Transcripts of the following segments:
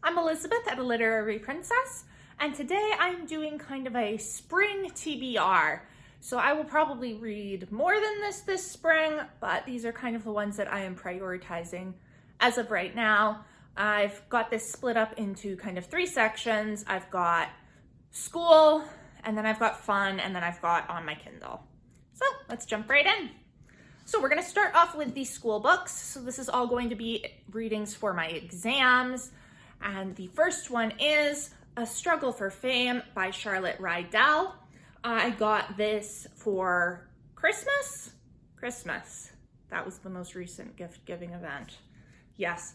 I'm Elizabeth at A Literary Princess, and today I'm doing kind of a spring TBR. So I will probably read more than this spring, but these are kind of the ones that I am prioritizing as of right now. I've got this split up into kind of 3 sections. I've got school, and then I've got fun, and then I've got on my Kindle. So let's jump right in. So we're going to start off with the school books. So this is all going to be readings for my exams. And the first one is A Struggle for Fame by Charlotte Rydell. I got this for Christmas. That was the most recent gift giving event. Yes.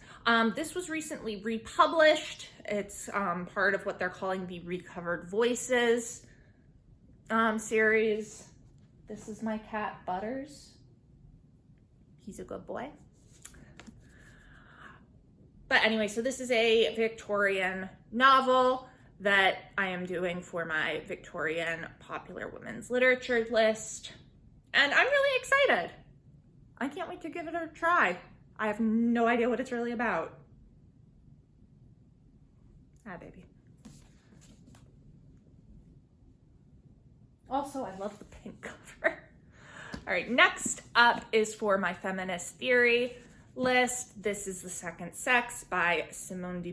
This was recently republished. It's part of what they're calling the Recovered Voices series. This is my cat, Butters. He's a good boy. But anyway, so this is a Victorian novel that I am doing for my Victorian popular women's literature list. And I'm really excited. I can't wait to give it a try. I have no idea what it's really about. Ah, baby. Also, I love the pink cover. All right, next up is for my Feminist Theory list. This is The Second Sex by Simone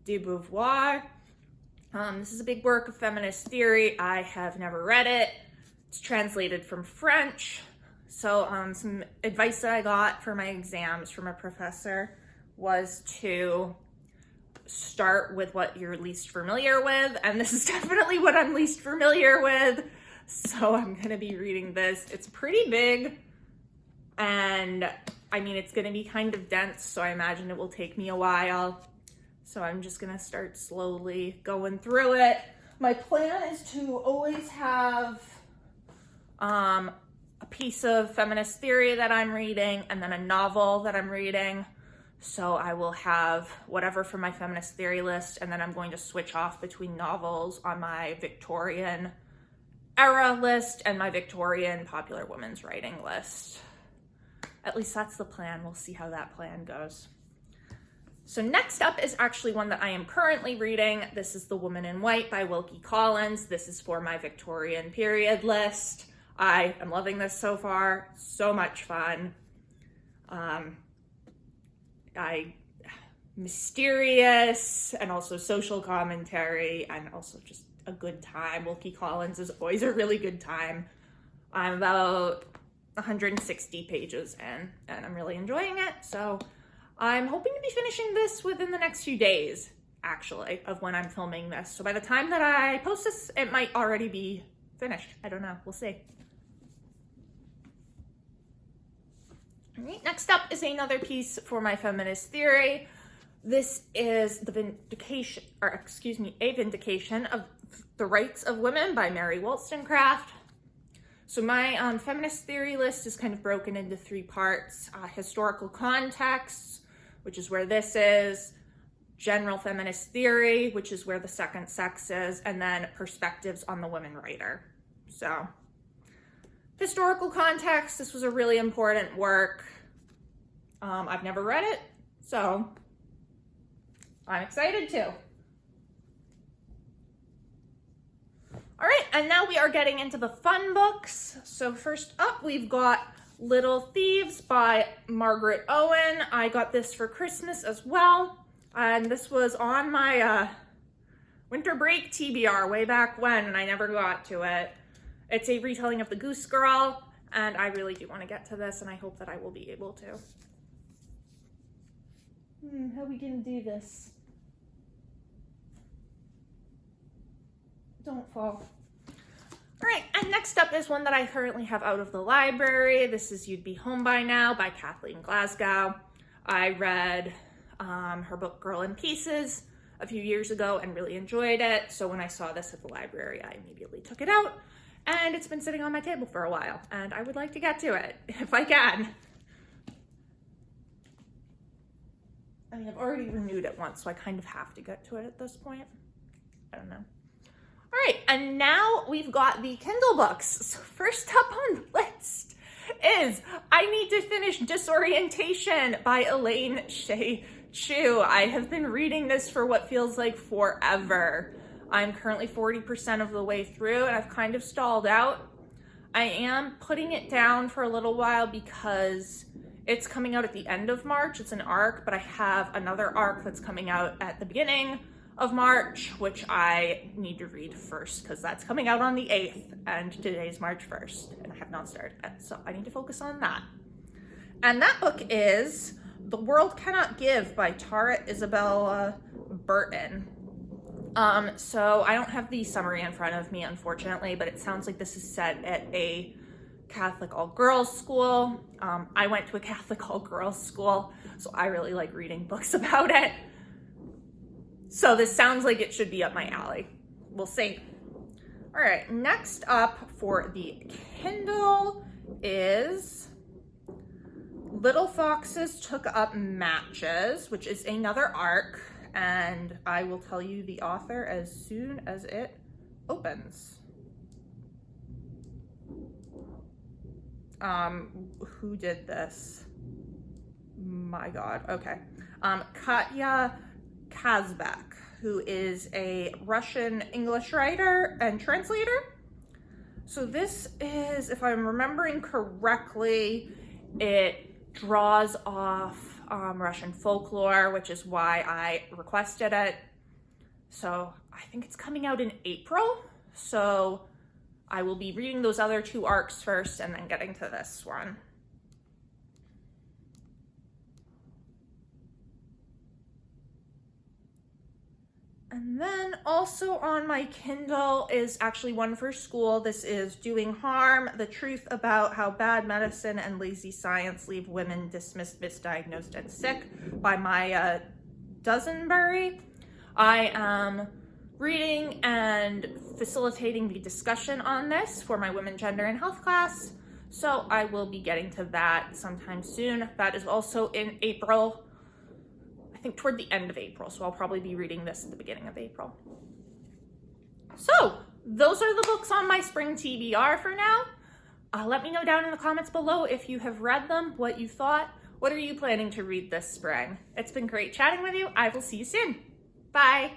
de Beauvoir. This is a big work of feminist theory. I have never read it. It's translated from French. So some advice that I got for my exams from a professor was to start with what you're least familiar with. And this is definitely what I'm least familiar with. So I'm going to be reading this. It's pretty big. And I mean, it's going to be kind of dense. So I imagine it will take me a while. So I'm just going to start slowly going through it. My plan is to always have a piece of feminist theory that I'm reading and then a novel that I'm reading. So I will have whatever for my feminist theory list, and then I'm going to switch off between novels on my Victorian era list and my Victorian popular women's writing list. At least that's the plan. We'll see how that plan goes. So next up is actually one that I am currently reading. This is The Woman in White by Wilkie Collins. This is for my Victorian period list. I am loving this so far. So much fun. Mysterious and also social commentary and also just a good time. Wilkie Collins is always a really good time. I'm about 160 pages in and I'm really enjoying it. So I'm hoping to be finishing this within the next few days, actually, of when I'm filming this. So by the time that I post this, it might already be finished. I don't know. We'll see. All right, next up is another piece for my feminist theory. This is A Vindication of the Rights of Women by Mary Wollstonecraft. So my feminist theory list is kind of broken into 3 parts. Historical context, which is where this is. General feminist theory, which is where The Second Sex is. And then perspectives on the women writer. So historical context, this was a really important work. I've never read it, so I'm excited to. All right, and now we are getting into the fun books. So first up, we've got Little Thieves by Margaret Owen. I got this for Christmas as well, and this was on my winter break TBR way back when, and I never got to it. It's a retelling of The Goose Girl, and I really do want to get to this, and I hope that I will be able to. How are we gonna do this? Don't fall. All right, and next up is one that I currently have out of the library. This is You'd Be Home by Now by Kathleen Glasgow. I read her book Girl in Pieces a few years ago and really enjoyed it. So when I saw this at the library, I immediately took it out, and it's been sitting on my table for a while, and I would like to get to it if I can. I mean, I've already renewed it once, so I kind of have to get to it at this point. I don't know. All right, and now we've got the Kindle books. So first up on the list is I need to finish Disorientation by Elaine Shea Chew. I have been reading this for what feels like forever. I'm currently 40% of the way through and I've kind of stalled out. I am putting it down for a little while because it's coming out at the end of March. It's an arc, but I have another arc that's coming out at the beginning of March, which I need to read first because that's coming out on the 8th and today's March 1st and I have not started it. So I need to focus on that. And that book is The World Cannot Give by Tara Isabella Burton. So I don't have the summary in front of me, unfortunately, but it sounds like this is set at a Catholic all-girls school. I went to a Catholic all-girls school, so I really like reading books about it. So this sounds like it should be up my alley. We'll see. All right, next up for the Kindle is Little Foxes Took Up Matches, which is another arc, and I will tell you the author as soon as it opens. Who did this? My God, okay. Katya Kazbek, who is a Russian English writer and translator. So this is, if I'm remembering correctly, it draws off Russian folklore, which is why I requested it. So I think it's coming out in April. So I will be reading those other two arcs first and then getting to this one. And then also on my Kindle is actually one for school. This is Doing Harm, The Truth About How Bad Medicine and Lazy Science Leave Women Dismissed, Misdiagnosed, and Sick by Maya Dusenberry. I am reading and facilitating the discussion on this for my Women, Gender, and Health class. So I will be getting to that sometime soon. That is also in April. I think toward the end of April, so I'll probably be reading this at the beginning of April. So those are the books on my spring TBR for now. Let me know down in the comments below if you have read them, what you thought. What are you planning to read this spring? It's been great chatting with you. I will see you soon. Bye.